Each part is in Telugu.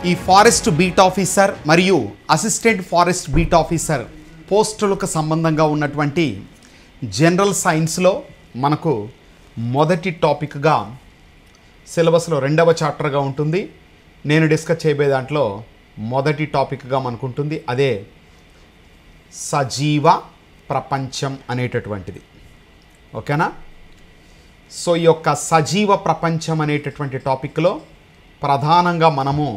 ఈ ఫారెస్ట్ బీట్ ఆఫీసర్ మరియు అసిస్టెంట్ ఫారెస్ట్ బీట్ ఆఫీసర్ పోస్టులకు సంబంధంగా ఉన్నటువంటి జనరల్ సైన్స్లో మనకు మొదటి టాపిక్గా సిలబస్లో 2వ చాప్టర్గా ఉంటుంది. నేను డిస్కస్ చేయబోయే దాంట్లో మొదటి టాపిక్గా మనకు ఉంటుంది, అదే సజీవ ప్రపంచం అనేటటువంటిది. ఓకేనా? సో ఈ యొక్క సజీవ ప్రపంచం అనేటటువంటి టాపిక్లో ప్రధానంగా మనము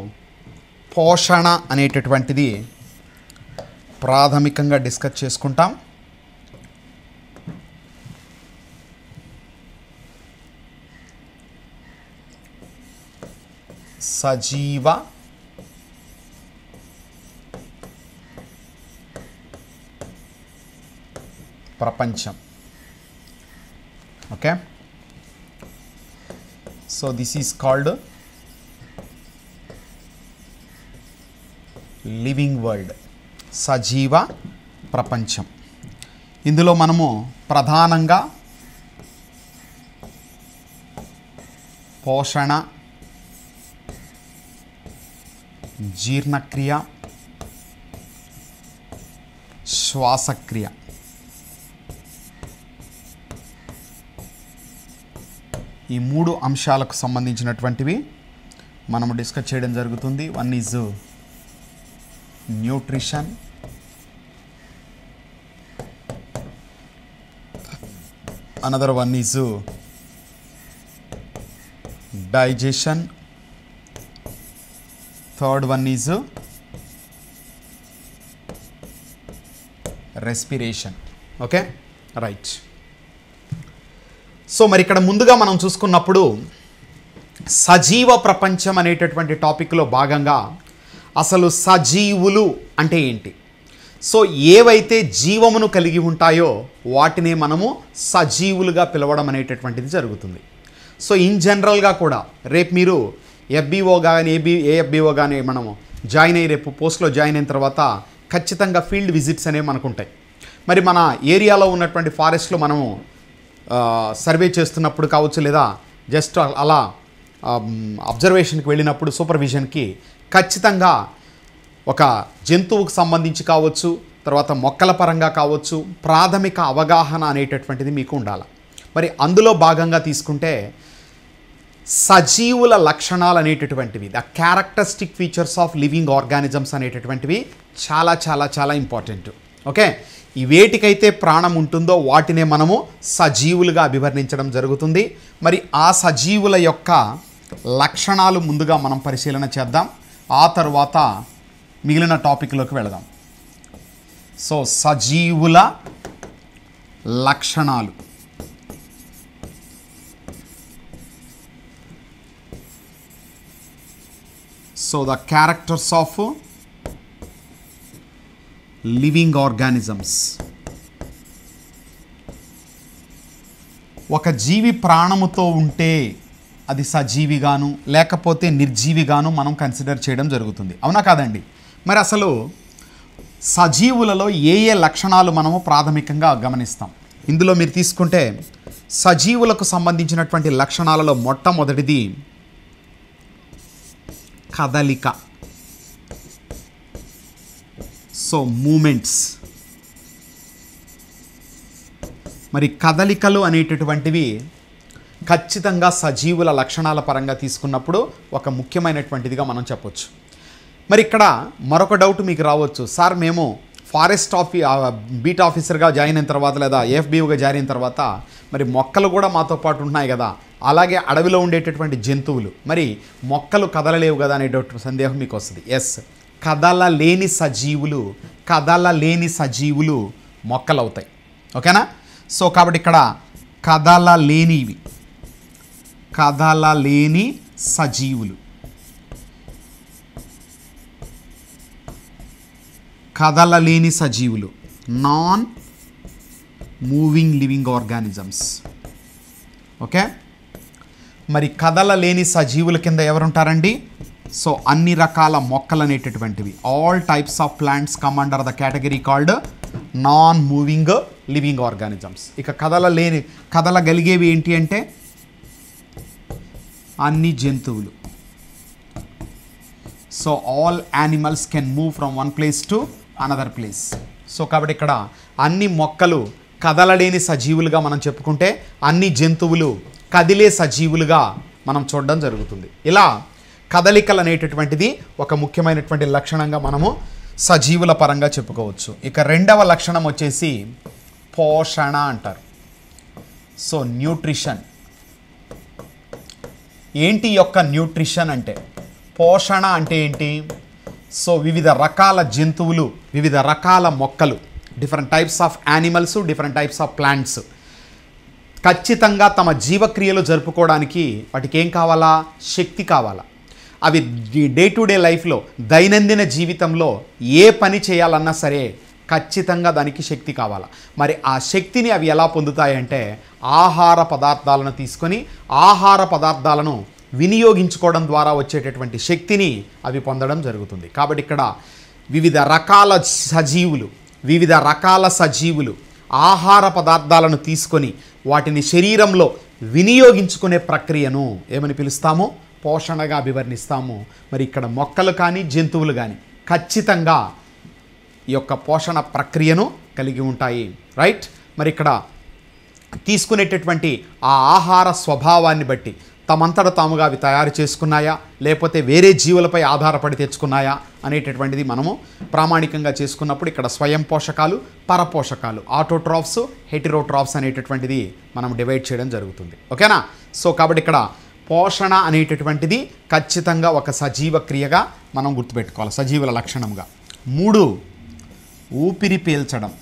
పోషణ అనేటటువంటిది ప్రాథమికంగా డిస్కస్ చేసుకుంటాం. సజీవ ప్రపంచం. Okay, so this is called living world, సజీవ ప్రపంచం. ఇందులో మనము ప్రధానంగా పోషణ, జీర్ణక్రియ, శ్వాసక్రియ, ఈ 3 అంశాలకు సంబంధించినటువంటివి మనము డిస్కస్ చేయడం జరుగుతుంది. One is nutrition, another one is digestion, third one is respiration. Okay, right. So మరి ఇక్కడ ముందుగా మనం చూసుకున్నప్పుడు సజీవ ప్రపంచం అనేటటువంటి టాపిక్లో భాగంగా అసలు సజీవులు అంటే ఏంటి, సో ఏవైతే జీవమును కలిగి ఉంటాయో వాటినే మనము సజీవులుగా పిలవడం అనేటటువంటిది జరుగుతుంది. సో ఇన్ జనరల్గా కూడా రేపు మీరు ఎఫ్బిఓ కానీ ఏఎఫ్బిఓ కానీ మనము జాయిన్ అయ్యి రేపు పోస్ట్లో జాయిన్ అయిన తర్వాత ఖచ్చితంగా ఫీల్డ్ విజిట్స్ అనేవి మనకు ఉంటాయి. మరి మన ఏరియాలో ఉన్నటువంటి ఫారెస్ట్లో మనము సర్వే చేస్తున్నప్పుడు కావచ్చు, లేదా జస్ట్ అలా అబ్జర్వేషన్కి వెళ్ళినప్పుడు సూపర్విజన్కి ఖచ్చితంగా ఒక జంతువుకు సంబంధించి కావచ్చు, తర్వాత మొక్కల పరంగా కావచ్చు, ప్రాథమిక అవగాహన అనేటటువంటిది మీకు ఉండాలి. మరి అందులో భాగంగా తీసుకుంటే సజీవుల లక్షణాలు అనేటటువంటివి, the characteristic features of living organisms అనేటటువంటివి చాలా చాలా చాలా ఇంపార్టెంట్. ఓకే, ఈ వేటికైతే ప్రాణం ఉంటుందో వాటినే మనము సజీవులుగా అభివర్ణించడం జరుగుతుంది. మరి ఆ సజీవుల యొక్క లక్షణాలు ముందుగా మనం పరిశీలన చేద్దాం, ఆ తర్వాత మిగిలిన టాపిక్లోకి వెళదాం. సో సజీవుల లక్షణాలు. So the characters of living organisms. ఒక జీవి ప్రాణముతో ఉంటే అది సజీవిగాను లేకపోతే నిర్జీవిగాను మనం కన్సిడర్ చేయడం జరుగుతుంది, అవునా కాదండి? మరి అసలు సజీవులలో ఏ ఏ లక్షణాలు మనము ప్రాథమికంగా గమనిస్తాం? ఇందులో మీరు తీసుకుంటే సజీవులకు సంబంధించినటువంటి లక్షణాలలో మొట్టమొదటిది కదలిక. So movements. మరి కదలికలు అనేటటువంటివి ఖచ్చితంగా సజీవుల లక్షణాల పరంగా తీసుకున్నప్పుడు ఒక ముఖ్యమైనటువంటిదిగా మనం చెప్పొచ్చు. మరి ఇక్కడ మరొక డౌట్ మీకు రావచ్చు, సార్ మేము ఫారెస్ట్ బీట్ ఆఫీసర్గా జాయిన్ అయిన తర్వాత లేదా ఎఫ్బిఓగా జాయిన్ అయిన తర్వాత మరి మొక్కలు కూడా మాతో పాటు ఉన్నాయి కదా, అలాగే అడవిలో ఉండేటటువంటి జంతువులు, మరి మొక్కలు కదలలేవు కదా అనేటటువంటి సందేహం మీకు వస్తుంది. ఎస్, కదలలేని సజీవులు మొక్కలు అవుతాయి. ఓకేనా? సో కాబట్టి ఇక్కడ కదలలేని సజీవులు, కదలలేని సజీవులు, non moving living organisms. Okay, మరి కదలలేని సజీవుల కింద ఎవరుంటారండి? సో అన్ని రకాల మొక్కలు అనేటటువంటివి, all types of plants come under the category called non moving living organisms. ఇక కదలగలిగేవి ఏంటి అంటే అన్ని జంతువులు. So all animals can move from one place to another place. So కాబట్టి ఇక్కడ అన్ని మొక్కలు కదలలేని సజీవులుగా మనం చెప్పుకుంటే, అన్ని జంతువులు కదిలే సజీవులుగా మనం చూడడం జరుగుతుంది. ఇలా కదలికలు అనేటటువంటిది ఒక ముఖ్యమైనటువంటి లక్షణంగా మనము సజీవుల పరంగా చెప్పుకోవచ్చు. ఇక రెండవ లక్షణం వచ్చేసి పోషణ అంటారు. So nutrition. ఏంటి యొక్క న్యూట్రిషన్ అంటే, పోషణ అంటే ఏంటి? సో వివిధ రకాల జంతువులు, వివిధ రకాల మొక్కలు, different types of animals, different types of plants ఖచ్చితంగా తమ జీవక్రియలు జరుపుకోవడానికి వాటికి ఏం కావాలా? శక్తి కావాలా. అవి డే టు డే లైఫ్లో, దైనందిన జీవితంలో ఏ పని చేయాలన్నా సరే ఖచ్చితంగా దానికి శక్తి కావాలా. మరి ఆ శక్తిని అవి ఎలా పొందుతాయంటే, ఆహార పదార్థాలను తీసుకొని ఆహార పదార్థాలను వినియోగించుకోవడం ద్వారా వచ్చేటటువంటి శక్తిని అవి పొందడం జరుగుతుంది. కాబట్టి ఇక్కడ వివిధ రకాల సజీవులు ఆహార పదార్థాలను తీసుకొని వాటిని శరీరంలో వినియోగించుకునే ప్రక్రియను ఏమని పిలుస్తాము? పోషణగా అభివర్ణిస్తాము. మరి ఇక్కడ మొక్కలు కానీ జంతువులు కానీ ఖచ్చితంగా ఈ యొక్క పోషణ ప్రక్రియను కలిగి ఉంటాయి. రైట్. మరి ఇక్కడ తీసుకునేటటువంటి ఆ ఆహార స్వభావాన్ని బట్టి తమంతట తాముగా అవి తయారు చేసుకున్నాయా, లేకపోతే వేరే జీవులపై ఆధారపడి తెచ్చుకున్నాయా అనేటటువంటిది మనము ప్రామాణికంగా చేసుకున్నప్పుడు ఇక్కడ స్వయం పోషకాలు, పరపోషకాలు, ఆటోట్రాఫ్స్, హెటిరోట్రాఫ్స్ అనేటటువంటిది మనం డివైడ్ చేయడం జరుగుతుంది. ఓకేనా? సో కాబట్టి ఇక్కడ పోషణ అనేటటువంటిది ఖచ్చితంగా ఒక సజీవ క్రియగా మనం గుర్తుపెట్టుకోవాలి, సజీవుల లక్షణంగా. 3, ఊపిరి పీల్చడం.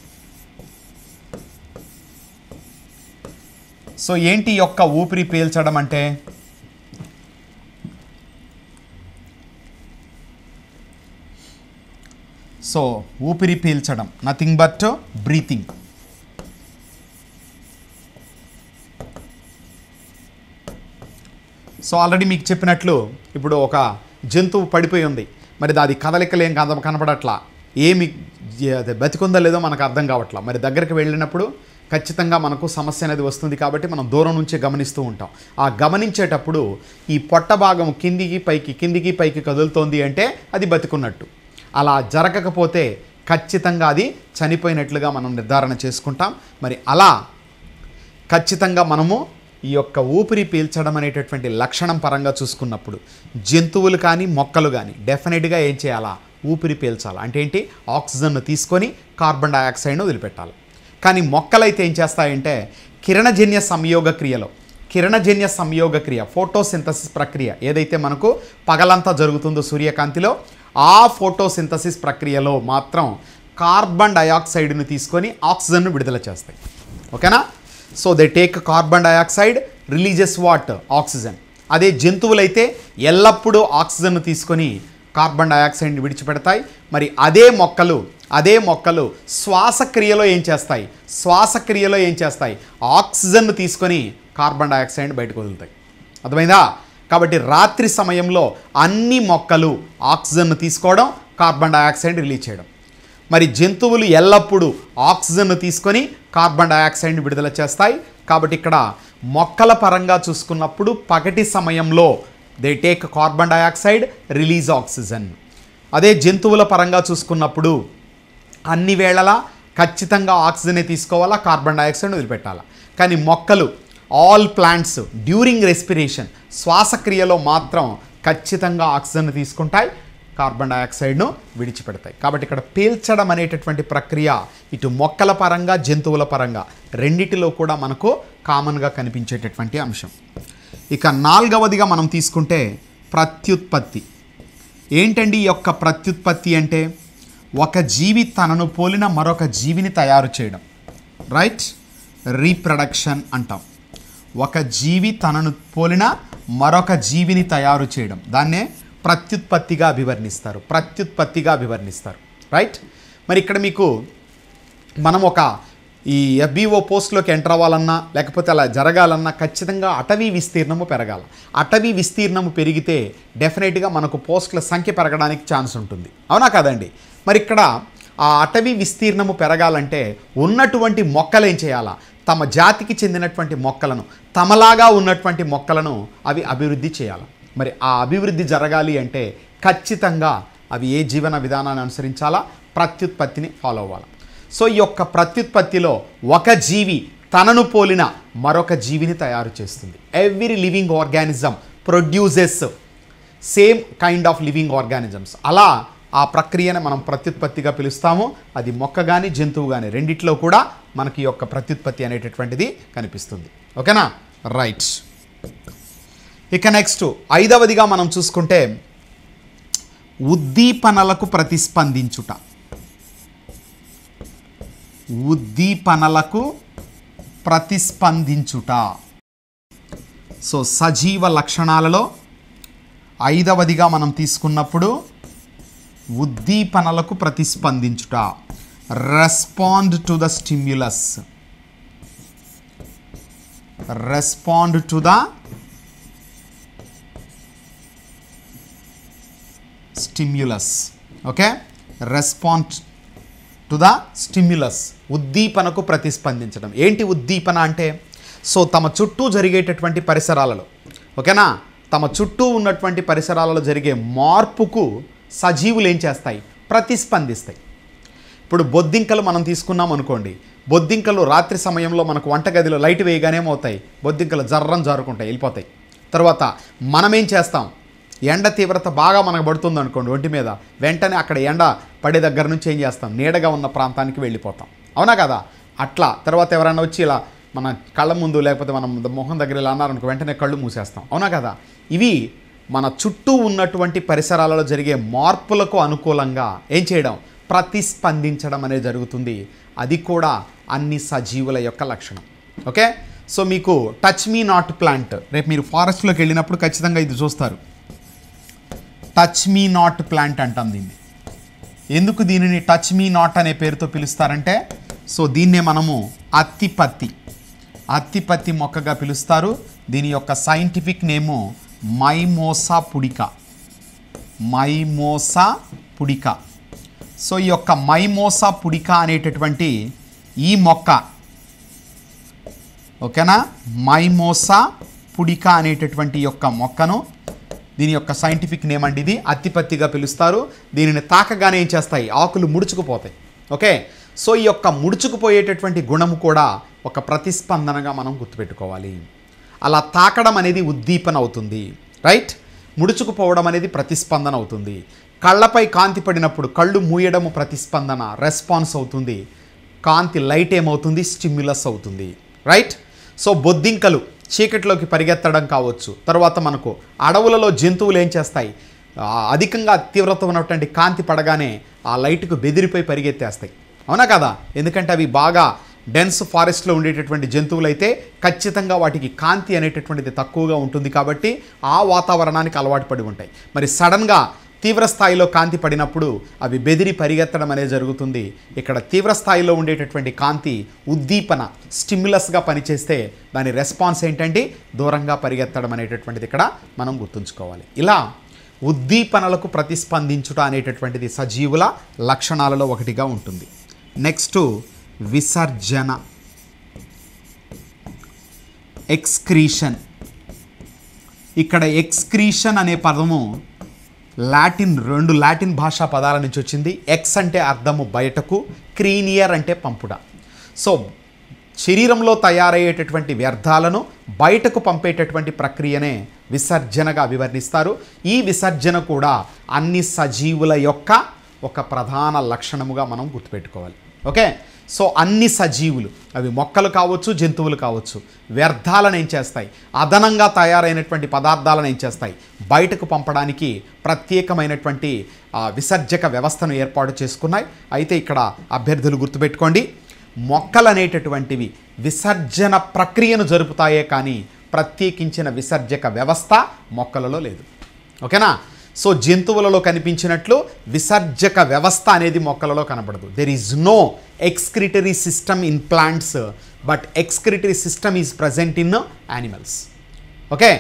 సో ఏంటి యొక్క ఊపిరి పీల్చడం అంటే, సో ఊపిరి పీల్చడం nothing but breathing. So already మీకు చెప్పినట్లు ఇప్పుడు ఒక జంతువు పడిపోయి ఉంది, మరి అది కదలికలు ఏం కనపడట్లా, ఏమి బతికుందో లేదో మనకు అర్థం కావట్లా. మరి దగ్గరికి వెళ్ళినప్పుడు ఖచ్చితంగా మనకు సమస్య అనేది వస్తుంది. కాబట్టి మనం దూరం నుంచే గమనిస్తూ ఉంటాం. ఆ గమనించేటప్పుడు ఈ పొట్ట భాగం కిందికి పైకి కదులుతోంది అంటే అది బతికున్నట్టు. అలా జరగకపోతే ఖచ్చితంగా అది చనిపోయినట్లుగా మనం నిర్ధారణ చేసుకుంటాం. మరి అలా ఖచ్చితంగా మనము ఈ యొక్క ఊపిరి పీల్చడం అనేటటువంటి లక్షణం పరంగా చూసుకున్నప్పుడు జంతువులు కానీ మొక్కలు కానీ డెఫినెట్గా ఏం చేయాలా? ఊపిరి పీల్చాలి. అంటే ఏంటి? ఆక్సిజన్ను తీసుకొని కార్బన్ డైఆక్సైడ్ను వదిలిపెట్టాలి. కానీ మొక్కలైతే ఏం చేస్తాయంటే కిరణజన్య సంయోగ క్రియ ఫోటోసింథసిస్ ప్రక్రియ ఏదైతే మనకు పగలంతా జరుగుతుందో సూర్యకాంతిలో, ఆ ఫోటోసింథసిస్ ప్రక్రియలో మాత్రం కార్బన్ డైఆక్సైడ్ను తీసుకొని ఆక్సిజన్ను విడుదల చేస్తాయి. ఓకేనా? So they take carbon dioxide, releases what? Oxygen. అదే జంతువులైతే ఎల్లప్పుడూ ఆక్సిజన్ను తీసుకొని కార్బన్ డైఆక్సైడ్ని విడిచిపెడతాయి. మరి అదే మొక్కలు శ్వాసక్రియలో ఏం చేస్తాయి? ఆక్సిజన్ను తీసుకొని కార్బన్ డైఆక్సైడ్ని బయటకు వదులుతాయి. అర్థమైందా? కాబట్టి రాత్రి సమయంలో అన్ని మొక్కలు ఆక్సిజన్ను తీసుకోవడం, కార్బన్ డైఆక్సైడ్ రిలీజ్ చేయడం. మరి జంతువులు ఎల్లప్పుడూ ఆక్సిజన్ను తీసుకొని కార్బన్ డైఆక్సైడ్ని విడుదల చేస్తాయి. కాబట్టి ఇక్కడ మొక్కల పరంగా చూసుకున్నప్పుడు పగటి సమయంలో they take carbon dioxide, release oxygen. అదే జంతువుల పరంగా చూసుకున్నప్పుడు అన్ని వేళలా ఖచ్చితంగా ఆక్సిజనే తీసుకోవాలా, కార్బన్ డైఆక్సైడ్ వదిలిపెట్టాలా. కానీ మొక్కలు, ఆల్ ప్లాంట్స్ డ్యూరింగ్ రెస్పిరేషన్, శ్వాసక్రియలో మాత్రం ఖచ్చితంగా ఆక్సిజన్ తీసుకుంటాయి, కార్బన్ డైఆక్సైడ్ను విడిచిపెడతాయి. కాబట్టి ఇక్కడ పీల్చడం అనేటటువంటి ప్రక్రియ ఇటు మొక్కల పరంగా జంతువుల పరంగా రెండిటిలో కూడా మనకు కామన్గా కనిపించేటటువంటి అంశం. ఇక 4వదిగా మనం తీసుకుంటే ప్రత్యుత్పత్తి. ఏంటండి ఈ యొక్క ప్రత్యుత్పత్తి అంటే? ఒక జీవి తనను పోలిన మరొక జీవిని తయారు చేయడం. రైట్. రీప్రొడక్షన్ అంటాం. ఒక జీవి తనను పోలిన మరొక జీవిని తయారు చేయడం, దాన్నే ప్రత్యుత్పత్తిగా అభివర్ణిస్తారు. రైట్. మరి ఇక్కడ మీకు మనం ఒక ఈ FBO పోస్ట్లోకి ఎంటర్ అవ్వాలన్నా లేకపోతే అలా జరగాలన్నా ఖచ్చితంగా అటవీ విస్తీర్ణము పెరగాలి. అటవీ విస్తీర్ణము పెరిగితే డెఫినెట్గా మనకు పోస్టుల సంఖ్య పెరగడానికి ఛాన్స్ ఉంటుంది. అవునా కాదండి? మరి ఇక్కడ ఆ అటవీ విస్తీర్ణము పెరగాలంటే ఉన్నటువంటి మొక్కలు ఏం చేయాలా? తమ జాతికి చెందినటువంటి మొక్కలను, తమలాగా ఉన్నటువంటి మొక్కలను అవి అభివృద్ధి చేయాలి. మరి ఆ అభివృద్ధి జరగాలి అంటే ఖచ్చితంగా అవి ఏ జీవన విధానాన్ని అనుసరించాలా? ప్రత్యుత్పత్తిని ఫాలో అవ్వాలి. సో ఈ యొక్క ప్రత్యుత్పత్తిలో ఒక జీవి తనను పోలిన మరొక జీవిని తయారు చేస్తుంది. Every living organism produces same kind of living organisms. అలా ఆ ప్రక్రియను మనం ప్రత్యుత్పత్తిగా పిలుస్తాము. అది మొక్క కానీ జంతువు కానీ రెండిట్లో కూడా మనకి ఈ యొక్క ప్రత్యుత్పత్తి అనేటటువంటిది కనిపిస్తుంది. ఓకేనా? రైట్. ఇక నెక్స్ట్ 5వదిగా మనం చూసుకుంటే ఉద్దీపనలకు ప్రతిస్పందించుట. ఉద్దీపనలకు ప్రతిస్పందించుట. సో సజీవ లక్షణాలలో 5వదిగా మనం తీసుకున్నప్పుడు ఉద్దీపనలకు ప్రతిస్పందించుట. Respond to the stimulus. Respond to the stimulus. Okay, respond to the stimulus. ఉద్దీపనకు ప్రతిస్పందించడం. ఏంటి ఉద్దీపన అంటే? సో తమ చుట్టూ జరిగేటటువంటి పరిసరాలలో, ఓకేనా, తమ చుట్టూ ఉన్నటువంటి పరిసరాలలో జరిగే మార్పుకు సజీవులు ఏం చేస్తాయి? ప్రతిస్పందిస్తాయి. ఇప్పుడు బొద్దింకలు మనం తీసుకున్నాం అనుకోండి. బొద్దింకలు రాత్రి సమయంలో మనకు వంటగదిలో లైట్ వేయగానే ఏమవుతాయి? బొద్దింకలు జర్రం జారుకుంటాయి, వెళ్ళిపోతాయి. తర్వాత మనం ఏం చేస్తాం? ఎండ తీవ్రత బాగా మనకు పడుతుంది అనుకోండి ఒంటి మీద, వెంటనే అక్కడ ఎండ పడే దగ్గర నుంచి ఏం చేస్తాం? నీడగా ఉన్న ప్రాంతానికి వెళ్ళిపోతాం. అవునా కదా? అట్లా తర్వాత ఎవరైనా వచ్చి ఇలా మన కళ్ళ ముందు లేకపోతే మనం మొహం దగ్గర ఇలా అన్నారనుకో, వెంటనే కళ్ళు మూసేస్తాం. అవునా కదా? ఇవి మన చుట్టూ ఉన్నటువంటి పరిసరాలలో జరిగే మార్పులకు అనుకూలంగా ఏం చేయడం? ప్రతిస్పందించడం అనేది జరుగుతుంది. అది కూడా అన్ని సజీవుల యొక్క లక్షణం. ఓకే, సో మీకు టచ్ మీ నాట్ ప్లాంట్, రేపు మీరు ఫారెస్ట్లోకి వెళ్ళినప్పుడు ఖచ్చితంగా ఇది చూస్తారు. టచ్ మీ నాట్ ప్లాంట్ అంటాం దీన్ని. ఎందుకు దీనిని టచ్ మీ నాట్ అనే పేరుతో పిలుస్తారంటే, సో దీన్నే మనము అత్తిపత్తి మొక్కగా పిలుస్తారు. దీని యొక్క సైంటిఫిక్ నేము మైమోసా పుడికా. మైమోసా పుడికా. సో ఈ యొక్క మైమోసా పుడికా అనేటటువంటి ఈ మొక్క, ఓకేనా, మైమోసా పుడికా అనేటటువంటి యొక్క మొక్కను, దీని యొక్క సైంటిఫిక్ నేమ్ అండి ఇది, అత్తిపత్తిగా పిలుస్తారు. దీనిని తాకగానే ఏం చేస్తాయి? ఆకులు ముడుచుకుపోతాయి. ఓకే, సో ఈ యొక్క ముడుచుకుపోయేటటువంటి గుణము కూడా ఒక ప్రతిస్పందనగా మనం గుర్తుపెట్టుకోవాలి. అలా తాకడం అనేది ఉద్దీపన అవుతుంది. రైట్, ముడుచుకుపోవడం అనేది ప్రతిస్పందన అవుతుంది. కళ్ళపై కాంతి పడినప్పుడు కళ్ళు మూయడము ప్రతిస్పందన, రెస్పాన్స్ అవుతుంది. కాంతి లైట్ ఏమవుతుంది? స్టిమ్యులస్ అవుతుంది. రైట్, సో బొద్దింకలు చీకటిలోకి పరిగెత్తడం కావచ్చు. తర్వాత మనకు అడవులలో జంతువులు ఏం చేస్తాయి? అధికంగా తీవ్రత ఉన్నటువంటి కాంతి పడగానే ఆ లైట్కు బెదిరిపోయి పరిగెత్తేస్తాయి. అవునా కదా? ఎందుకంటే అవి బాగా డెన్స్ ఫారెస్ట్లో ఉండేటటువంటి జంతువులు అయితే ఖచ్చితంగా వాటికి కాంతి అనేటటువంటిది తక్కువగా ఉంటుంది కాబట్టి ఆ వాతావరణానికి అలవాటు పడి ఉంటాయి. మరి సడన్గా తీవ్ర స్థాయిలో కాంతి పడినప్పుడు అవి బెదిరి పరిగెత్తడం అనేది జరుగుతుంది. ఇక్కడ తీవ్ర స్థాయిలో ఉండేటటువంటి కాంతి ఉద్దీపన, స్టిమ్యులస్గా పనిచేస్తే దాని రెస్పాన్స్ ఏంటంటే దూరంగా పరిగెత్తడం అనేటటువంటిది ఇక్కడ మనం గుర్తుంచుకోవాలి. ఇలా ఉద్దీపనలకు ప్రతిస్పందించుట అనేటటువంటిది సజీవుల లక్షణాలలో ఒకటిగా ఉంటుంది. నెక్స్ట్ విసర్జన, ఎక్స్క్రీషన్. ఇక్కడ ఎక్స్క్రీషన్ అనే పదము రెండు లాటిన్ భాషా పదాల నుంచి వచ్చింది. ఎక్స్ అంటే అర్థము బయటకు, క్రీనియర్ అంటే పంపుట. సో శరీరంలో తయారయ్యేటటువంటి వ్యర్థాలను బయటకు పంపేటటువంటి ప్రక్రియనే విసర్జనగా వివరిస్తారు. ఈ విసర్జన కూడా అన్ని సజీవుల యొక్క ఒక ప్రధాన లక్షణముగా మనం గుర్తుపెట్టుకోవాలి. ఓకే, సో అన్ని సజీవులు, అవి మొక్కలు కావచ్చు, జంతువులు కావచ్చు, వ్యర్థాలను ఏం చేస్తాయి? అదనంగా తయారైనటువంటి పదార్థాలను ఏం చేస్తాయి? బయటకు పంపడానికి ప్రత్యేకమైనటువంటి విసర్జక వ్యవస్థను ఏర్పాటు చేసుకున్నాయి. అయితే ఇక్కడ అభ్యర్థులు గుర్తుపెట్టుకోండి, మొక్కలు అనేటటువంటివి విసర్జన ప్రక్రియను జరుపుతాయే కానీ ప్రత్యేకించిన విసర్జక వ్యవస్థ మొక్కలలో లేదు. ఓకేనా? సో జంతువులలో కనిపించినట్లు విసర్జక వ్యవస్థ అనేది మొక్కలలో కనబడదు. There is no excretory system in plants, but excretory system is present in animals. Okay,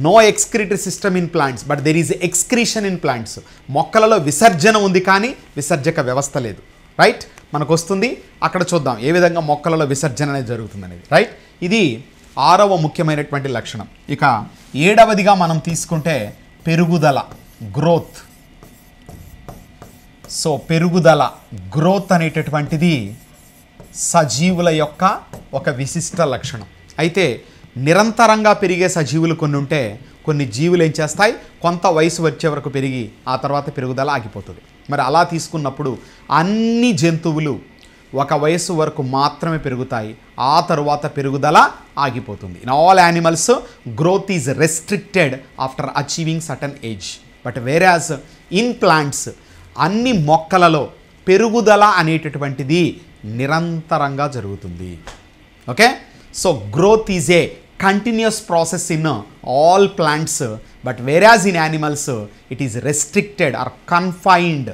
no excretory system in plants but there is excretion in plants. మొక్కలలో విసర్జన ఉంది కానీ విసర్జక వ్యవస్థ లేదు. రైట్, మనకు వస్తుంది, అక్కడ చూద్దాం ఏ విధంగా మొక్కలలో విసర్జన అనేది జరుగుతుంది అనేది. రైట్, ఇది 6వ ముఖ్యమైనటువంటి లక్షణం. ఇక 7వదిగా మనం తీసుకుంటే పెరుగుదల, గ్రోత్. సో పెరుగుదల, గ్రోత్ అనేటటువంటిది సజీవుల యొక్క ఒక విశిష్ట లక్షణం. అయితే నిరంతరంగా పెరిగే సజీవులు కొన్ని ఉంటే, కొన్ని జీవులు ఏం చేస్తాయి, కొంత వయసు వచ్చే వరకు పెరిగి ఆ తర్వాత పెరుగుదల ఆగిపోతుంది. మరి అలా తీసుకున్నప్పుడు అన్ని జంతువులు ఒక వయసు వరకు మాత్రమే పెరుగుతాయి, ఆ తరువాత పెరుగుదల ఆగిపోతుంది. In all animals growth is restricted after achieving certain age. But whereas in plants, అన్ని మొక్కలలో పెరుగుదల అనేటటువంటిది నిరంతరంగా జరుగుతుంది. Okay, so growth is a continuous process in all plants, but whereas in animals it is restricted or confined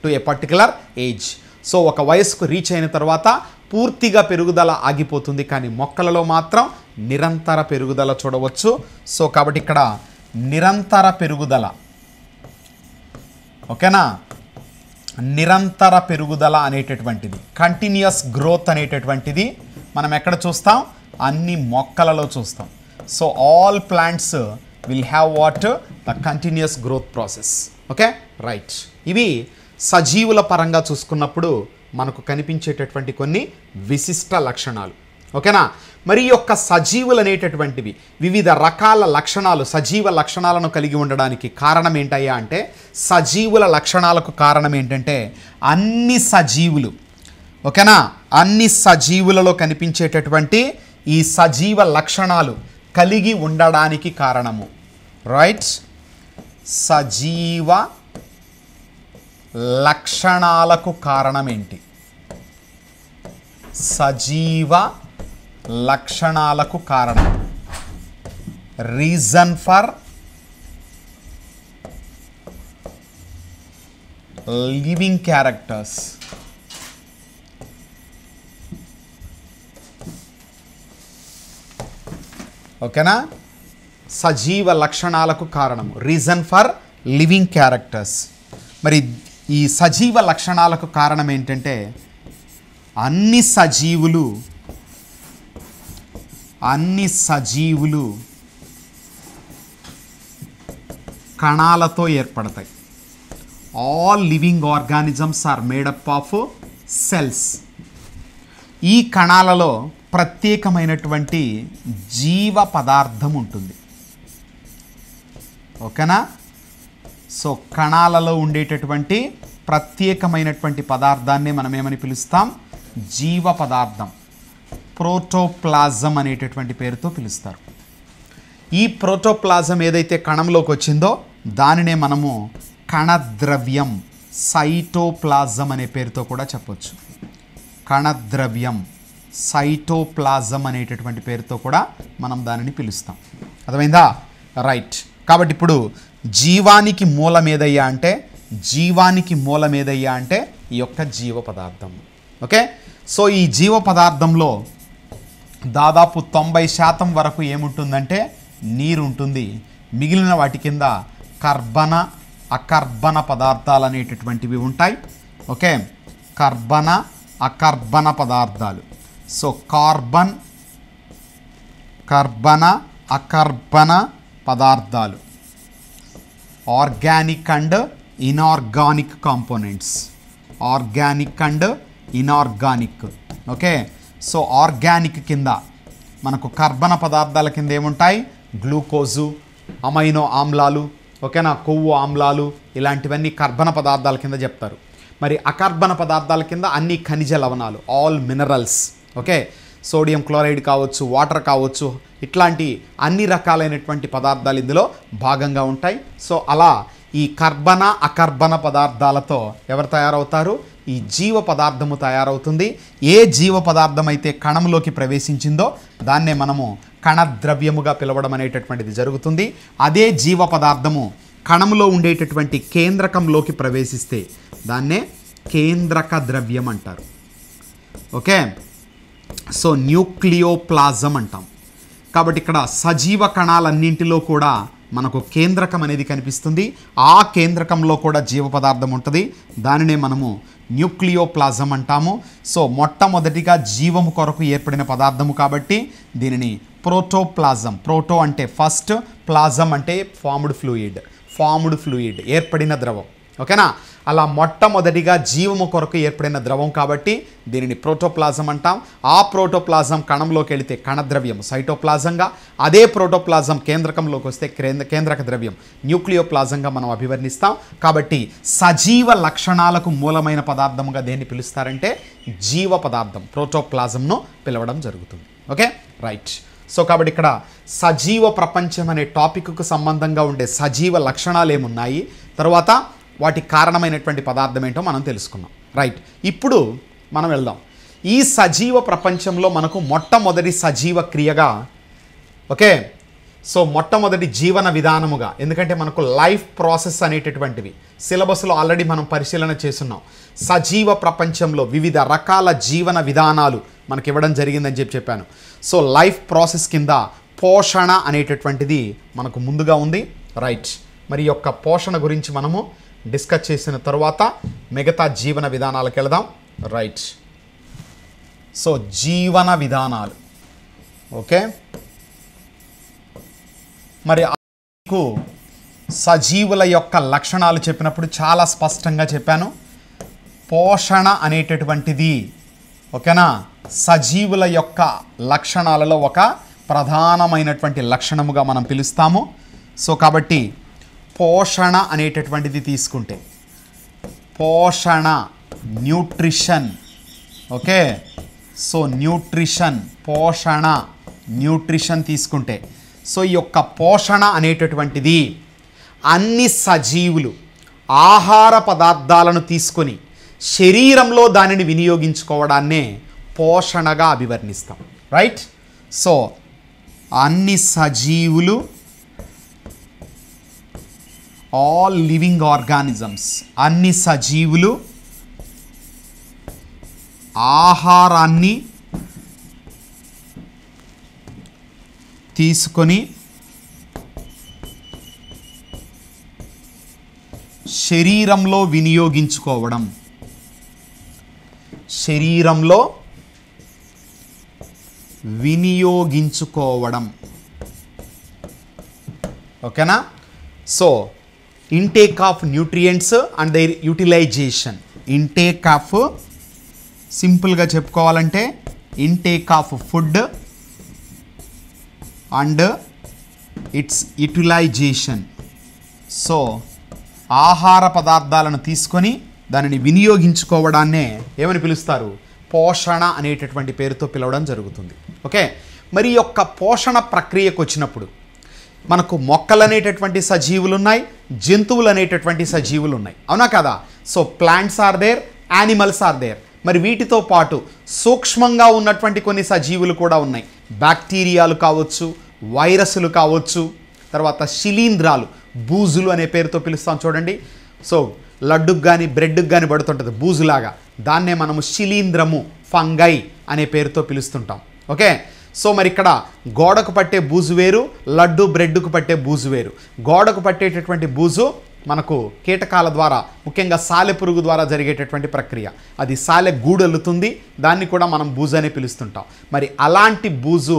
to a particular age. So ఒక వయసుకు రీచ్ అయిన తర్వాత పూర్తిగా పెరుగుదల ఆగిపోతుంది, కానీ మొక్కలలో మాత్రం నిరంతర పెరుగుదల చూడవచ్చు. సో కాబట్టి ఇక్కడ నిరంతర పెరుగుదల, ఓకేనా, నిరంతర పెరుగుదల అనేటటువంటిది, కంటిన్యూస్ గ్రోత్ అనేటటువంటిది మనం ఎక్కడ చూస్తాం, అన్ని మొక్కలలో చూస్తాం. So all plants will have what, the continuous growth process. Okay, right. ఇవి సజీవుల పరంగా చూసుకున్నప్పుడు మనకు కనిపించేటటువంటి కొన్ని విశిష్ట లక్షణాలు. ఓకేనా, మరి యొక్క సజీవులు అనేటటువంటివి వివిధ రకాల లక్షణాలు, సజీవ లక్షణాలను కలిగి ఉండడానికి కారణం ఏంటయ్యా అంటే, సజీవుల లక్షణాలకు కారణం ఏంటంటే అన్ని సజీవులు, ఓకేనా, అన్ని సజీవులలో కనిపించేటటువంటి ఈ సజీవ లక్షణాలు కలిగి ఉండడానికి కారణము, రైట్, సజీవ లక్షణాలకు కారణం ఏంటి, సజీవ లక్షణాలకు కారణం, రీజన్ ఫర్ లివింగ్ క్యారెక్టర్స్. ఓకేనా, సజీవ లక్షణాలకు కారణము, రీజన్ ఫర్ లివింగ్ క్యారెక్టర్స్. మరి ఈ సజీవ లక్షణాలకు కారణం ఏంటంటే అన్ని సజీవులు కణాలతో ఏర్పడతాయి. All living organisms are made up of cells. ఈ కణాలలో ప్రత్యేకమైనటువంటి జీవ పదార్థం ఉంటుంది. ఓకేనా, సో కణాలలో ఉండేటటువంటి ప్రత్యేకమైనటువంటి పదార్థాన్ని మనం ఏమని పిలుస్తాం, జీవ పదార్థం, ప్రోటోప్లాజం అనేటటువంటి పేరుతో పిలుస్తారు. ఈ ప్రోటోప్లాజం ఏదైతే కణంలోకి వచ్చిందో దానినే మనము కణద్రవ్యం, సైటోప్లాజం అనే పేరుతో కూడా చెప్పొచ్చు. కణద్రవ్యం, సైటోప్లాజం అనేటటువంటి పేరుతో కూడా మనం దానిని పిలుస్తాం. అర్థమైందా, రైట్. కాబట్టి ఇప్పుడు జీవానికి మూలం ఏదయ్యా అంటే, జీవానికి మూలం ఏదయ్యా అంటే ఈ యొక్క జీవ పదార్థం. ఓకే, సో ఈ జీవ పదార్థంలో దాదాపు 90% వరకు ఏముంటుందంటే నీరు ఉంటుంది. మిగిలిన వాటి కింద కర్బన, అకర్బన పదార్థాలు అనేటటువంటివి ఉంటాయి. ఓకే, కర్బన, అకర్బన పదార్థాలు. సో కార్బన్, కర్బన, అకర్బన పదార్థాలు, organic and inorganic components, organic and inorganic. Okay, so organic కింద మనకు కర్బన పదార్థాల కింద ఏముంటాయి, గ్లూకోజు, అమైనో ఆమ్లాలు, ఓకేనా, కొవ్వు ఆమ్లాలు, ఇలాంటివన్నీ కర్బన పదార్థాల కింద చెప్తారు. మరి అకర్బన పదార్థాల కింద అన్ని ఖనిజ లవణాలు, all minerals. Okay, sodium chloride కావచ్చు, వాటర్ కావచ్చు, ఇట్లాంటి అన్ని రకాలైనటువంటి పదార్థాలు ఇందులో భాగంగా ఉంటాయి. సో అలా ఈ కర్బన, అకర్బన పదార్థాలతో ఎవరు తయారవుతారు, ఈ జీవ పదార్థము తయారవుతుంది. ఏ జీవ పదార్థం అయితే కణంలోకి ప్రవేశించిందో దాన్నే మనము కణద్రవ్యముగా పిలవడం అనేటటువంటిది జరుగుతుంది. అదే జీవ పదార్థము కణంలో ఉండేటటువంటి కేంద్రకంలోకి ప్రవేశిస్తే దాన్నే కేంద్రక ద్రవ్యం అంటారు. ఓకే, సో న్యూక్లియోప్లాజం అంటాం. కాబట్టి ఇక్కడ సజీవ కణాలన్నింటిలో కూడా మనకు కేంద్రకం అనేది కనిపిస్తుంది. ఆ కేంద్రకంలో కూడా జీవ పదార్థం ఉంటుంది. దానినే మనము న్యూక్లియోప్లాజం అంటాము. సో మొట్టమొదటిగా జీవము కొరకు ఏర్పడిన పదార్థము కాబట్టి దీనిని ప్రోటోప్లాజం, ప్రోటో అంటే ఫస్ట్, ప్లాజం అంటే ఫార్మ్డ్ ఫ్లూయిడ్, ఏర్పడిన ద్రవం. ఓకేనా. అలా మొట్టమొదటిగా జీవము కొరకు ఏర్పడిన ద్రవం కాబట్టి దీనిని ప్రోటోప్లాజం అంటాం. ఆ ప్రోటోప్లాజం కణంలోకి వెళితే కణద్రవ్యం సైటోప్లాజంగా, అదే ప్రోటోప్లాజం కేంద్రకంలోకి వస్తే కేంద్రక ద్రవ్యం న్యూక్లియోప్లాజంగా మనం అభివర్ణిస్తాం. కాబట్టి సజీవ లక్షణాలకు మూలమైన పదార్థముగా దేన్ని పిలుస్తారంటే జీవ పదార్థం ప్రోటోప్లాజంను పిలవడం జరుగుతుంది. Okay, right. సో కాబట్టి ఇక్కడ సజీవ ప్రపంచం అనే టాపిక్కు సంబంధంగా ఉండే సజీవ లక్షణాలు ఏమున్నాయి, తర్వాత వాటి కారణమైనటువంటి పదార్థం ఏంటో మనం తెలుసుకున్నాం. రైట్, ఇప్పుడు మనం వెళ్దాం. ఈ సజీవ ప్రపంచంలో మనకు మొట్టమొదటి సజీవ క్రియగా, ఓకే, సో మొట్టమొదటి జీవన విధానముగా, ఎందుకంటే మనకు లైఫ్ ప్రాసెస్ అనేటటువంటివి సిలబస్లో ఆల్రెడీ మనం పరిశీలన చేస్తున్నాం. సజీవ ప్రపంచంలో వివిధ రకాల జీవన విధానాలు మనకి ఇవ్వడం జరిగిందని చెప్పాను. సో లైఫ్ ప్రాసెస్ కింద పోషణ అనేటటువంటిది మనకు ముందుగా ఉంది. రైట్, మరి యొక్క పోషణ గురించి మనము డిస్కస్ చేసిన తర్వాత మిగతా జీవన విధానాలకు వెళదాం. రైట్, సో జీవన విధానాలు, ఓకే. మరి మీకు సజీవుల యొక్క లక్షణాలు చెప్పినప్పుడు చాలా స్పష్టంగా చెప్పాను. పోషణ అనేటటువంటిది, ఓకేనా, సజీవుల యొక్క లక్షణాలలో ఒక ప్రధానమైనటువంటి లక్షణముగా మనం పిలుస్తాము. సో కాబట్టి పోషణ అనేటటువంటిది తీసుకుంటే, పోషణ న్యూట్రిషన్, ఓకే, సో న్యూట్రిషన్, పోషణ న్యూట్రిషన్ తీసుకుంటే, సో ఈ యొక్క పోషణ అనేటటువంటిది అన్ని సజీవులు ఆహార పదార్థాలను తీసుకొని శరీరంలో దానిని వినియోగించుకోవడాన్నే పోషణగా అభివర్ణిస్తాం. రైట్, సో అన్ని సజీవులు, ఆల్ లివింగ్ ఆర్గానిజమ్స్, అన్ని సజీవులు ఆహారాన్ని తీసుకొని శరీరంలో వినియోగించుకోవడం, శరీరంలో వినియోగించుకోవడం, ఓకేనా. So intake of nutrients and their utilization, intake of, సింపుల్గా చెప్పుకోవాలంటే intake of food and its utilization. So ఆహార పదార్థాలను తీసుకొని దానిని వినియోగించుకోవడాన్నే ఏమని పిలుస్తారు, పోషణ అనేటటువంటి పేరుతో పిలవడం జరుగుతుంది. ఓకే, మరి యొక్క పోషణ ప్రక్రియకు వచ్చినప్పుడు మనకు మొక్కలు అనేటటువంటి సజీవులు ఉన్నాయి, జంతువులు అనేటటువంటి సజీవులు ఉన్నాయి, అవునా కదా. So plants are there, animals are there. మరి వీటితో పాటు సూక్ష్మంగా ఉన్నటువంటి కొన్ని సజీవులు కూడా ఉన్నాయి. బ్యాక్టీరియాలు కావచ్చు, వైరస్లు కావచ్చు, తర్వాత శిలీంధ్రాలు, బూజులు అనే పేరుతో పిలుస్తాం చూడండి. సో లడ్డుకు కానీ బ్రెడ్కి కానీ పడుతుంటుంది బూజులాగా, దాన్నే మనము శిలీంధ్రము, ఫంగై అనే పేరుతో పిలుస్తుంటాం. ఓకే, సో మరి ఇక్కడ గోడకు పట్టే బూజు వేరు, లడ్డు బ్రెడ్కు పట్టే బూజు వేరు. గోడకు పట్టేటటువంటి బూజు మనకు కీటకాల ద్వారా, ముఖ్యంగా సాలె పురుగు ద్వారా జరిగేటటువంటి ప్రక్రియ, అది సాలె గూడెలుతుంది, దాన్ని కూడా మనం బూజు అని పిలుస్తుంటాం. మరి అలాంటి బూజు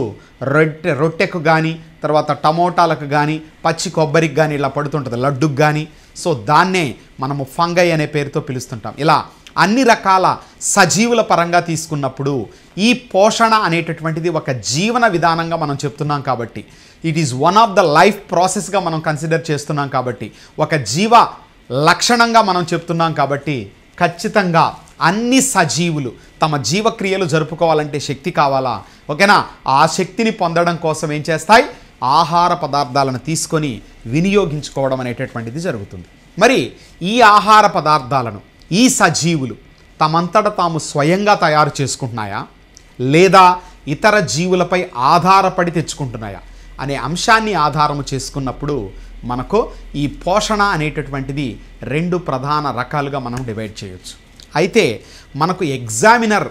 రొట్టెకు కానీ, తర్వాత టమోటాలకు కానీ, పచ్చి కొబ్బరికి కానీ ఇలా పడుతుంటుంది, లడ్డుకు కానీ. సో దాన్నే మనము ఫంగై అనే పేరుతో పిలుస్తుంటాం. ఇలా అన్ని రకాల సజీవుల పరంగా తీసుకున్నప్పుడు ఈ పోషణ అనేటటువంటిది ఒక జీవన విధానంగా మనం చెప్తున్నాం కాబట్టి, it is one of the life ప్రాసెస్గా మనం కన్సిడర్ చేస్తున్నాం కాబట్టి, ఒక జీవ లక్షణంగా మనం చెప్తున్నాం కాబట్టి, ఖచ్చితంగా అన్ని సజీవులు తమ జీవక్రియలు జరుపుకోవాలంటే శక్తి కావాలా, ఓకేనా. ఆ శక్తిని పొందడం కోసం ఏం చేస్తాయి, ఆహార పదార్థాలను తీసుకొని వినియోగించుకోవడం అనేటటువంటిది జరుగుతుంది. మరి ఈ ఆహార పదార్థాలను ఈ సజీవులు తమంతట తాము స్వయంగా తయారు చేసుకుంటున్నాయా, లేదా ఇతర జీవులపై ఆధారపడి తెచ్చుకుంటున్నాయా అనే అంశాన్ని ఆధారము చేసుకున్నప్పుడు మనకు ఈ పోషణ అనేటటువంటిది రెండు ప్రధాన రకాలుగా మనం డివైడ్ చేయొచ్చు. అయితే మనకు ఎగ్జామినర్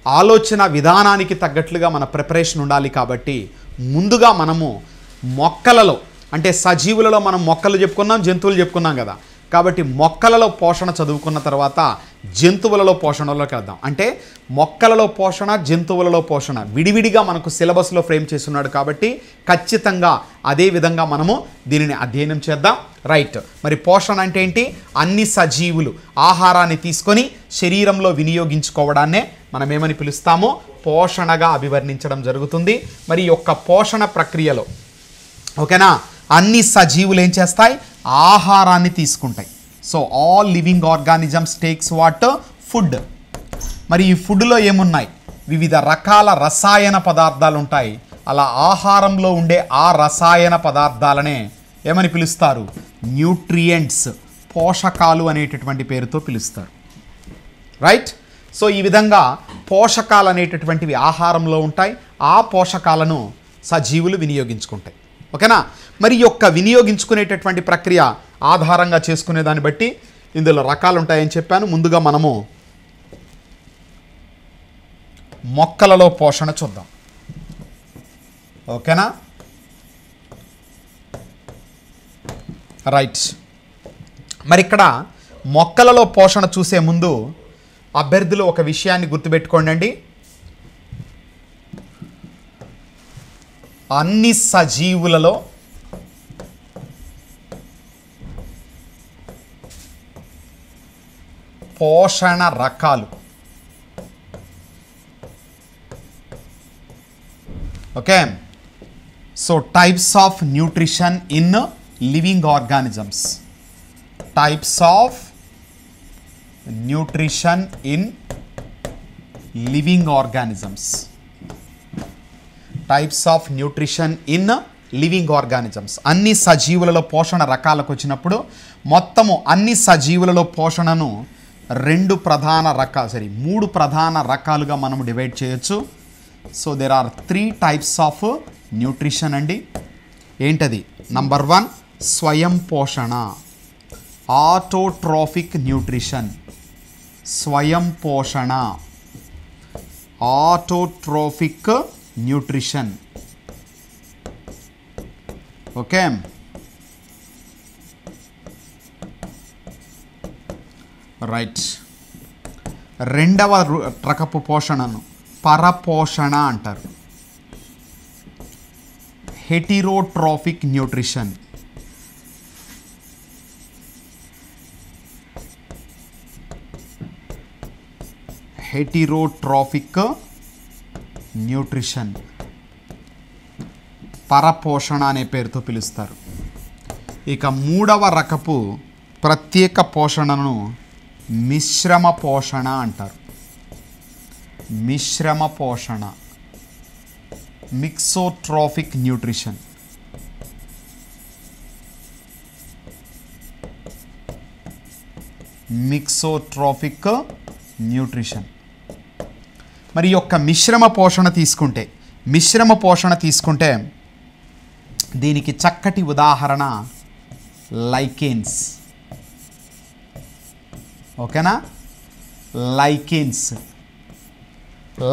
ఆలోచన విధానానికి తగ్గట్లుగా మన ప్రిపరేషన్ ఉండాలి కాబట్టి ముందుగా మనము మొక్కలలో, అంటే సజీవులలో మనం మొక్కలు చెప్పుకున్నాం, జంతువులు చెప్పుకున్నాం కదా. కాబట్టి మొక్కలలో పోషణ చదువుకున్న తర్వాత జంతువులలో పోషణలోకి వెళ్దాం. అంటే మొక్కలలో పోషణ, జంతువులలో పోషణ విడివిడిగా మనకు సిలబస్లో ఫ్రేమ్ చేస్తున్నాడు కాబట్టి ఖచ్చితంగా అదే విధంగా మనము దీనిని అధ్యయనం చేద్దాం. రైట్, మరి పోషణ అంటే ఏంటి? అన్ని సజీవులు ఆహారాన్ని తీసుకొని శరీరంలో వినియోగించుకోవడాన్నే మనం ఏమని పిలుస్తామో పోషణగా అభివర్ణించడం జరుగుతుంది. మరి ఈ యొక్క పోషణ ప్రక్రియలో ఓకేనా, అన్ని సజీవులు ఏం చేస్తాయి? ఆహారాన్ని తీసుకుంటాయి. So all living organisms takes what? Food. మరి ఈ ఫుడ్లో ఏమున్నాయి? వివిధ రకాల రసాయన పదార్థాలు ఉంటాయి. అలా ఆహారంలో ఉండే ఆ రసాయన పదార్థాలనే ఏమని పిలుస్తారు? న్యూట్రియంట్స్, పోషకాలు అనేటటువంటి పేరుతో పిలుస్తారు. రైట్. సో ఈ విధంగా పోషకాలు అనేటటువంటివి ఆహారంలో ఉంటాయి. ఆ పోషకాలను సజీవులు వినియోగించుకుంటాయి. ఓకేనా. మరి ఈ యొక్క వినియోగించుకునేటటువంటి ప్రక్రియ ఆధారంగా చేసుకునే దాన్ని బట్టి ఇందులో రకాలు ఉంటాయని చెప్పాను. ముందుగా మనము మొక్కలలో పోషణ చూద్దాం. ఓకేనా. రైట్. మరి ఇక్కడ మొక్కలలో పోషణ చూసే ముందు అభ్యర్థులు ఒక విషయాన్ని గుర్తుపెట్టుకోండి. అన్ని సజీవులలో పోషణ రకాలు. Okay. So types of nutrition in living organisms. Types of nutrition in living organisms. Types of nutrition in living organisms. అన్ని సజీవులలో పోషణ రకాలకు వచ్చినప్పుడు మొత్తము అన్ని సజీవులలో పోషణను మూడు ప్రధాన రకాలుగా మనము డివైడ్ చేయొచ్చు. So there are 3 types of nutrition అండి. ఏంటది? నంబర్ 1 స్వయం పోషణ, ఆటోట్రోఫిక్ న్యూట్రిషన్. స్వయం పోషణ, ఆటోట్రోఫిక్ న్యూట్రిషన్. ఓకే. రైట్. రెండవ రకపు పోషణను పరపోషణ అంటారు. Heterotrophic nutrition. హెటిరోట్రోఫిక్ న్యూట్రిషన్ పరపోషణ అనే పేరుతో పిలుస్తారు. ఇక మూడవ రకపు ప్రత్యేక పోషణను మిశ్రమ పోషణ అంటారు. మిశ్రమ పోషణ, మిక్సోట్రోఫిక్ న్యూట్రిషన్. మిక్సోట్రోఫిక్ న్యూట్రిషన్. మరి యొక్క మిశ్రమ పోషణ తీసుకుంటే దీనికి చక్కటి ఉదాహరణ లైకెన్స్. ఓకేనా.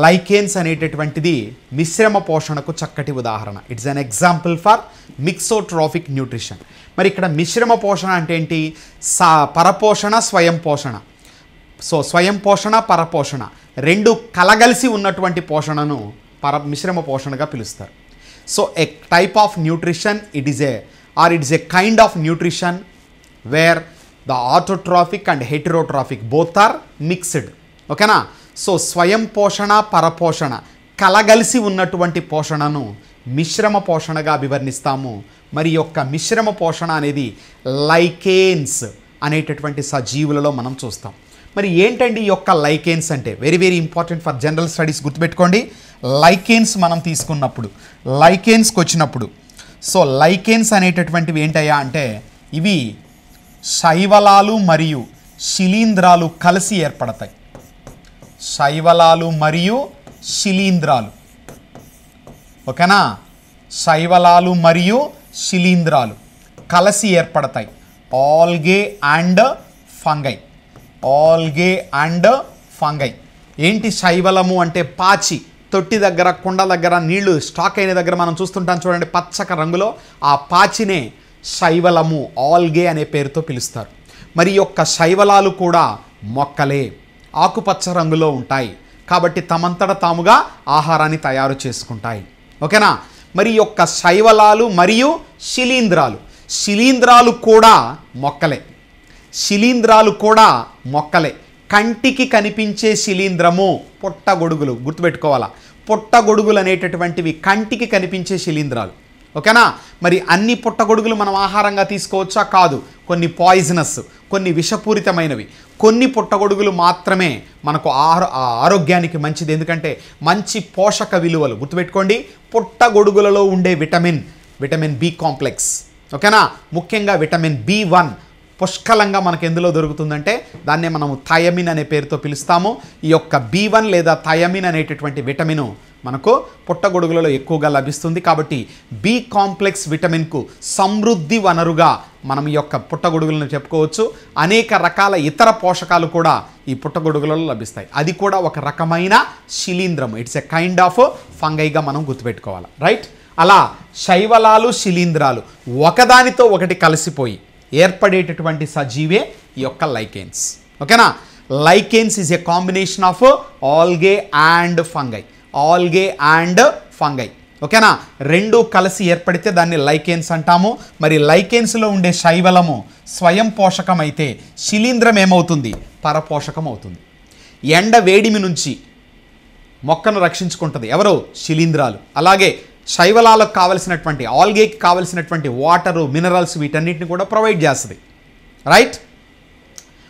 లైకెన్స్ అనేటటువంటిది మిశ్రమ పోషణకు చక్కటి ఉదాహరణ. It's an example for mixotrophic nutrition. మరి ఇక్కడ మిశ్రమ పోషణ అంటే ఏంటి? పరపోషణ, స్వయం పోషణ. సో స్వయం పోషణ, పరపోషణ రెండు కలగలిసి ఉన్నటువంటి పోషణను మిశ్రమ పోషణగా పిలుస్తారు. So a type of nutrition it is a kind of nutrition where the autotrophic and heterotrophic both are mixed. ఓకేనా. సో స్వయం పోషణ, పరపోషణ కలగలిసి ఉన్నటువంటి పోషణను మిశ్రమ పోషణగా అభివర్ణిస్తాము. మరి యొక్క మిశ్రమ పోషణ అనేది లైకెన్స్ అనేటటువంటి సజీవులలో మనం చూస్తాం. మరి ఏంటండి ఈ యొక్క లైకెన్స్ అంటే? Very very important for general studies. గుర్తుపెట్టుకోండి, లైకెన్స్ మనం తీసుకున్నప్పుడు, లైకెన్స్కి వచ్చినప్పుడు, సో లైకెన్స్ అనేటటువంటివి ఏంటయ్యా అంటే ఇవి శైవలాలు మరియు శిలీంధ్రాలు కలిసి ఏర్పడతాయి. శైవలాలు మరియు శిలీంధ్రాలు. ఓకేనా. శైవలాలు మరియు శిలీంధ్రాలు కలిసి ఏర్పడతాయి. Algae and fungi. Algae and fungi. ఏంటి శైవలము అంటే? పాచి, తొట్టి దగ్గర, కుండ దగ్గర నీళ్లు స్టాక్ అయిన దగ్గర మనం చూస్తుంటాం చూడండి, పచ్చక రంగులో. ఆ పాచినే శైవలము, ఆల్గే అనే పేరుతో పిలుస్తారు. మరి యొక్క శైవలాలు కూడా మొక్కలే. ఆకుపచ్చ రంగులో ఉంటాయి. కాబట్టి తమంతట తాముగా ఆహారాన్ని తయారు చేసుకుంటాయి. ఓకేనా. మరి ఈ యొక్క శైవలాలు మరియు శిలీంధ్రాలు, శిలీంధ్రాలు కూడా మొక్కలే. శిలీంధ్రాలు కూడా మొక్కలే. కంటికి కనిపించే శిలీంధ్రము పుట్టగొడుగులు, గుర్తుపెట్టుకోవాలా. పుట్టగొడుగులు అనేటటువంటివి కంటికి కనిపించే శిలీంధ్రాలు. ఓకేనా. మరి అన్ని పుట్టగొడుగులు మనం ఆహారంగా తీసుకోవచ్చా? కాదు. కొన్ని పాయిజనస్, కొన్ని విషపూరితమైనవి. కొన్ని పుట్టగొడుగులు మాత్రమే మనకు ఆరోగ్యానికి మంచిది. ఎందుకంటే మంచి పోషక విలువలు. గుర్తుపెట్టుకోండి, పుట్టగొడుగులలో ఉండే విటమిన్ బి కాంప్లెక్స్. ఓకేనా. ముఖ్యంగా విటమిన్ B1 పుష్కలంగా మనకు ఎందులో దొరుకుతుందంటే దాన్నే మనము థయమిన్ అనే పేరుతో పిలుస్తాము. ఈ యొక్క B1 లేదా థయమిన్ అనేటటువంటి విటమిన్ మనకు పుట్టగొడుగులలో ఎక్కువగా లభిస్తుంది. కాబట్టి బి కాంప్లెక్స్ విటమిన్కు సమృద్ధి వనరుగా మనం ఈ యొక్క పుట్టగొడుగులను చెప్పుకోవచ్చు. అనేక రకాల ఇతర పోషకాలు కూడా ఈ పుట్టగొడుగులలో లభిస్తాయి. అది కూడా ఒక రకమైన శిలీంధ్రం. ఇట్స్ ఎ కైండ్ ఆఫ్ ఫంగైగా మనం గుర్తుపెట్టుకోవాలి. రైట్. అలా శైవలాలు శిలీంధ్రాలు ఒకదానితో ఒకటి కలిసిపోయి ఏర్పడేటటువంటి సజీవే ఈ యొక్క లైకెన్స్. ఓకేనా. Lichens is a combination of algae and fungi. Algae and fungi. ఓకేనా. రెండు కలిసి ఏర్పడితే దాన్ని లైకెన్స్ అంటాము. మరి లైకెన్స్లో ఉండే శైవలము స్వయం పోషకం అయితే శిలీంధ్రం ఏమవుతుంది? పరపోషకం అవుతుంది. ఎండ వేడిమి నుంచి మొక్కను రక్షించుకుంటుంది ఎవరు? శిలీంధ్రాలు. అలాగే శైవలాలకు కావలసినటువంటి, ఆల్గేకి కావలసినటువంటి వాటరు, మినరల్స్ వీటన్నిటిని కూడా ప్రొవైడ్ చేస్తుంది. రైట్.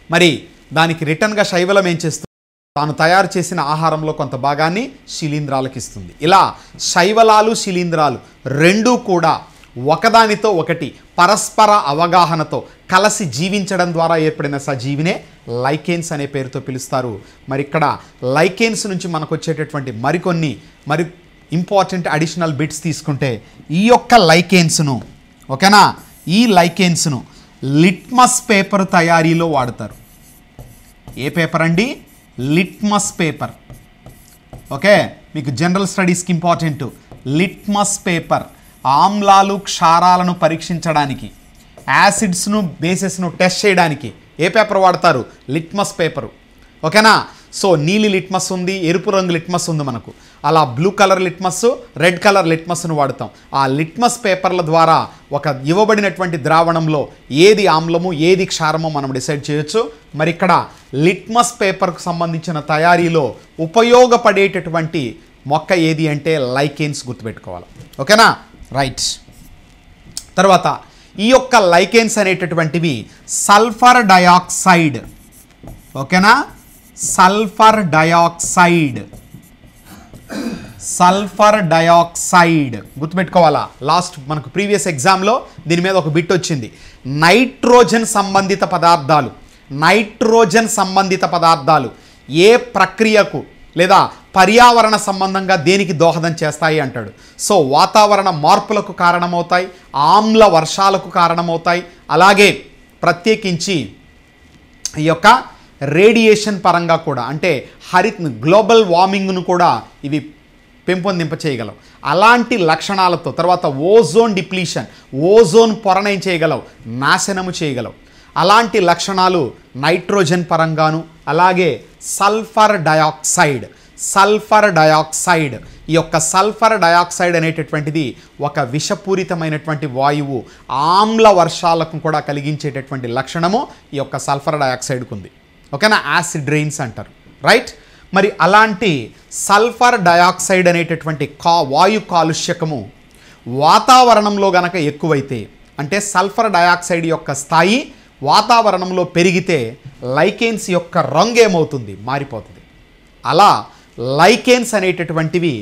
మరి దానికి రిటర్న్గా శైవలం ఏం చేస్తుంది? తాను తయారు చేసిన ఆహారంలో కొంత భాగాన్ని శిలీంధ్రాలకు ఇస్తుంది. ఇలా శైవలాలు శిలీంధ్రాలు రెండూ కూడా ఒకదానితో ఒకటి పరస్పర అవగాహనతో కలిసి జీవించడం ద్వారా ఏర్పడిన సజీవినే లైకెన్స్ అనే పేరుతో పిలుస్తారు. మరి ఇక్కడ లైకెన్స్ నుంచి మనకు వచ్చేటటువంటి మరికొన్ని ఇంపార్టెంట్ అడిషనల్ బిట్స్ తీసుకుంటే ఈ యొక్క లైకెన్స్ను, ఓకేనా, ఈ లైకెన్స్ను లిట్మస్ పేపర్ తయారీలో వాడతారు. ఏ పేపర్ అండి? Litmus paper. ఓకే, మీకు జనరల్ స్టడీస్కి ఇంపార్టెంట్. లిట్మస్ పేపర్ ఆమ్లాలు క్షారాలను పరీక్షించడానికి, యాసిడ్స్ను బేసెస్ను టెస్ట్ చేయడానికి ఏ పేపర్ వాడతారు? Litmus paper. ఓకేనా. సో నీలి లిట్మస్ ఉంది, ఎరుపు రంగు లిట్మస్ ఉంది మనకు. అలా blue colour litmus, red colour లిట్మస్ను వాడతాం. ఆ లిట్మస్ పేపర్ల ద్వారా ఒక ఇవ్వబడినటువంటి ద్రావణంలో ఏది ఆమ్లము ఏది క్షారమో మనం డిసైడ్ చేయొచ్చు. మరి ఇక్కడ లిట్మస్ పేపర్కు సంబంధించిన తయారీలో ఉపయోగపడేటటువంటి మొక్క ఏది అంటే లైకెన్స్, గుర్తుపెట్టుకోవాలి. ఓకేనా. రైట్. తర్వాత ఈ యొక్క లైకెన్స్ అనేటటువంటివి సల్ఫర్ డయాక్సైడ్, ఓకేనా, సల్ఫర్ డయాక్సైడ్ గుర్తుపెట్టుకోవాలా. లాస్ట్ మనకు ప్రీవియస్ ఎగ్జామ్లో దీని మీద ఒక బిట్ వచ్చింది. నైట్రోజన్ సంబంధిత పదార్థాలు ఏ ప్రక్రియకు లేదా పర్యావరణ సంబంధంగా దేనికి దోహదం చేస్తాయి అంటాడు. సో వాతావరణ మార్పులకు కారణమవుతాయి, ఆమ్ల వర్షాలకు కారణమవుతాయి, అలాగే ప్రత్యేకించి ఈ యొక్క రేడియేషన్ పరంగా కూడా, అంటే గ్లోబల్ వార్మింగ్ను కూడా ఇవి పెంపొందింప చేయగలవు. అలాంటి లక్షణాలతో తర్వాత ఓజోన్ డిప్లీషన్, ఓజోన్ పొరనేం చేయగలవు? నాశనము చేయగలవు. అలాంటి లక్షణాలు నైట్రోజన్ పరంగాను, అలాగే సల్ఫర్ డయాక్సైడ్ ఈ యొక్క సల్ఫర్ డయాక్సైడ్ అనేటటువంటిది ఒక విషపూరితమైనటువంటి వాయువు. ఆమ్ల వర్షాలకు కూడా కలిగించేటటువంటి లక్షణము ఈ యొక్క సల్ఫర్ డయాక్సైడ్కు ఉంది. ఓకేనా. యాసిడ్ రెయిన్స్ అంటారు. రైట్. మరి అలాంటి సల్ఫర్ డయాక్సైడ్ అనేటటువంటి వాయు కాలుష్యకము వాతావరణంలో గనక ఎక్కువైతే, అంటే సల్ఫర్ డయాక్సైడ్ యొక్క స్థాయి వాతావరణంలో పెరిగితే లైకెన్స్ యొక్క రంగు ఏమవుతుంది? మారిపోతుంది. అలా లైకెన్స్ అనేటటువంటివి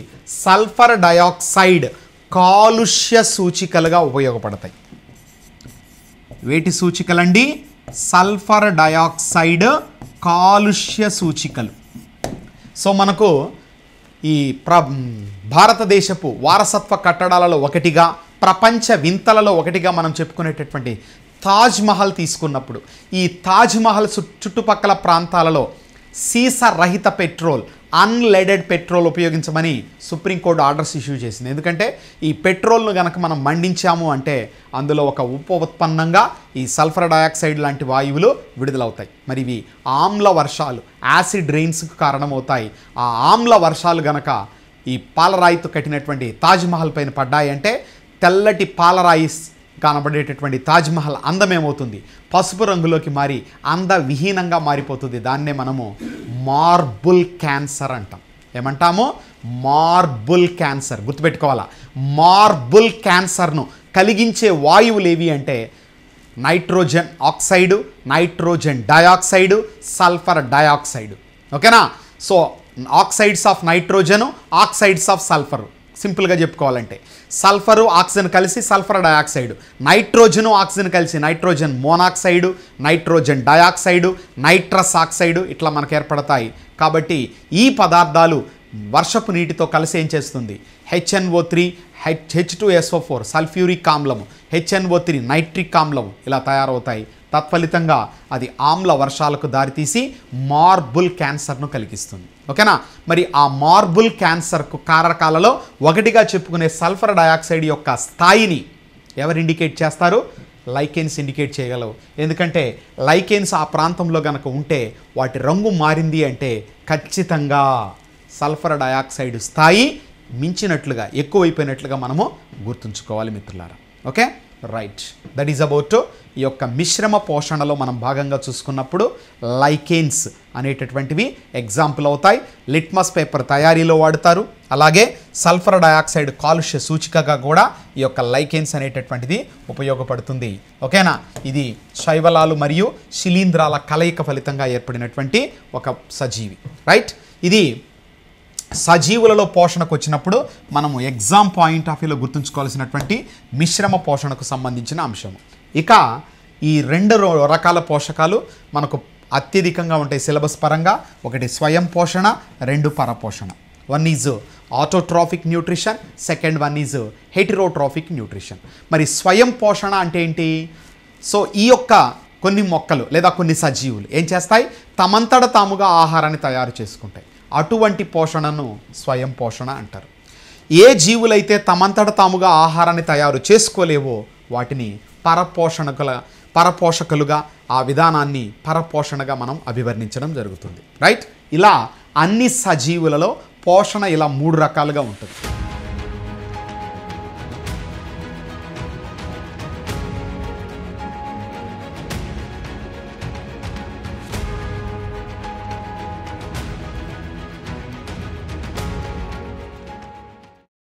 సల్ఫర్ డయాక్సైడ్ కాలుష్య సూచికలుగా ఉపయోగపడతాయి. వేటి సూచికలండి? సల్ఫర్ డయాక్సైడ్ కాలుష్య సూచికలు. సో మనకు ఈ భారతదేశపు వారసత్వ కట్టడాలలో ఒకటిగా, ప్రపంచ వింతలలో ఒకటిగా మనం చెప్పుకునేటటువంటి తాజ్ మహల్ తీసుకున్నప్పుడు, ఈ తాజ్ మహల్ చుట్టుపక్కల ప్రాంతాలలో సీస రహిత పెట్రోల్, అన్లెడెడ్ పెట్రోల్ ఉపయోగించమని సుప్రీంకోర్టు ఆర్డర్స్ ఇష్యూ చేసింది. ఎందుకంటే ఈ పెట్రోల్ను కనుక మనం మండించాము అంటే అందులో ఒక ఉప ఉత్పన్నంగా ఈ సల్ఫర్ డయాక్సైడ్ లాంటి వాయువులు విడుదలవుతాయి. మరి ఇవి ఆమ్ల వర్షాలు, యాసిడ్ రెయిన్స్కు కారణమవుతాయి. ఆ ఆమ్ల వర్షాలు గనక ఈ పాలరాయితో కట్టినటువంటి తాజ్మహల్ పైన పడ్డాయంటే తెల్లటి పాలరాయి కనబడేటటువంటి తాజ్మహల్ అందమేమవుతుంది, పసుపు రంగులోకి మారి అందవిహీనంగా మారిపోతుంది. దాన్నే మనము మార్బుల్ క్యాన్సర్ అంటాం. ఏమంటాము? Marble cancer. గుర్తుపెట్టుకోవాలా, మార్బుల్ క్యాన్సర్ను కలిగించే వాయువులు ఏవి అంటే nitrogen oxide, nitrogen dioxide, sulphur dioxide. ఓకేనా? So oxides of nitrogen, oxides of sulphur. సింపుల్గా చెప్పుకోవాలంటే సల్ఫరు ఆక్సిజన్ కలిసి సల్ఫర్ డయాక్సైడు, నైట్రోజను ఆక్సిజన్ కలిసి nitrogen monoxide, nitrogen dioxide, nitrous oxide ఇట్లా మనకు ఏర్పడతాయి. కాబట్టి ఈ పదార్థాలు వర్షపు నీటితో కలిసి ఏం చేస్తుంది? HNO3, H2SO4 sulphuric ఆమ్లము, HNO3 nitric ఆమ్లము ఇలా తయారవుతాయి. తత్ఫలితంగా అది ఆమ్ల వర్షాలకు దారితీసి మార్బుల్ క్యాన్సర్ను కలిగిస్తుంది. ఓకేనా? మరి ఆ మార్బుల్ క్యాన్సర్కు కారకాలలో ఒకటిగా చెప్పుకునే సల్ఫర్ డయాక్సైడ్ యొక్క స్థాయిని ఎవరు ఇండికేట్ చేస్తారు? లైకెన్స్ ఇండికేట్ చేయగలవు. ఎందుకంటే లైకెన్స్ ఆ ప్రాంతంలో కనుక ఉంటే వాటి రంగు మారింది అంటే ఖచ్చితంగా సల్ఫర్ డయాక్సైడ్ స్థాయి మించినట్లుగా, ఎక్కువైపోయినట్లుగా మనము గుర్తుంచుకోవాలి మిత్రులారా. Okay, right. That is about ఈ యొక్క మిశ్రమ పోషణలో మనం భాగంగా చూసుకున్నప్పుడు లైకెన్స్ అనేటటువంటివి ఎగ్జాంపుల్ అవుతాయి. లిట్మస్ పేపర్ తయారీలో వాడతారు. అలాగే సల్ఫర్ డయాక్సైడ్ కాలుష్య సూచికగా కూడా ఈ యొక్క లైకెన్స్ అనేటటువంటిది ఉపయోగపడుతుంది. ఓకేనా? ఇది శైవలాలు మరియు శిలీంధ్రాల కలయిక ఫలితంగా ఏర్పడినటువంటి ఒక సజీవి. రైట్. ఇది సజీవులలో పోషణకు వచ్చినప్పుడు మనము ఎగ్జామ్ పాయింట్ ఆఫ్ వ్యూలో గుర్తుంచుకోవాల్సినటువంటి మిశ్రమ పోషణకు సంబంధించిన అంశము. ఇక ఈ రెండు రకాల పోషకాలు మనకు అత్యధికంగా ఉంటాయి సిలబస్ పరంగా. ఒకటి స్వయం పోషణ, రెండు పరపోషణ. One is autotrophic nutrition, second one is heterotrophic nutrition. మరి స్వయం పోషణ అంటే ఏంటి? సో ఈ యొక్క కొన్ని మొక్కలు లేదా కొన్ని సజీవులు ఏం చేస్తాయి? తమంతట తాముగా ఆహారాన్ని తయారు చేసుకుంటాయి. అటువంటి పోషణను స్వయం పోషణ అంటారు. ఏ జీవులైతే తమంతట తాముగా ఆహారాన్ని తయారు చేసుకోలేవో వాటిని పరపోషకులుగా ఆ విధానాన్ని పరపోషణగా మనం అభివర్ణించడం జరుగుతుంది. రైట్. ఇలా అన్ని సజీవులలో పోషణ ఇలా 3 రకాలుగా ఉంటుంది.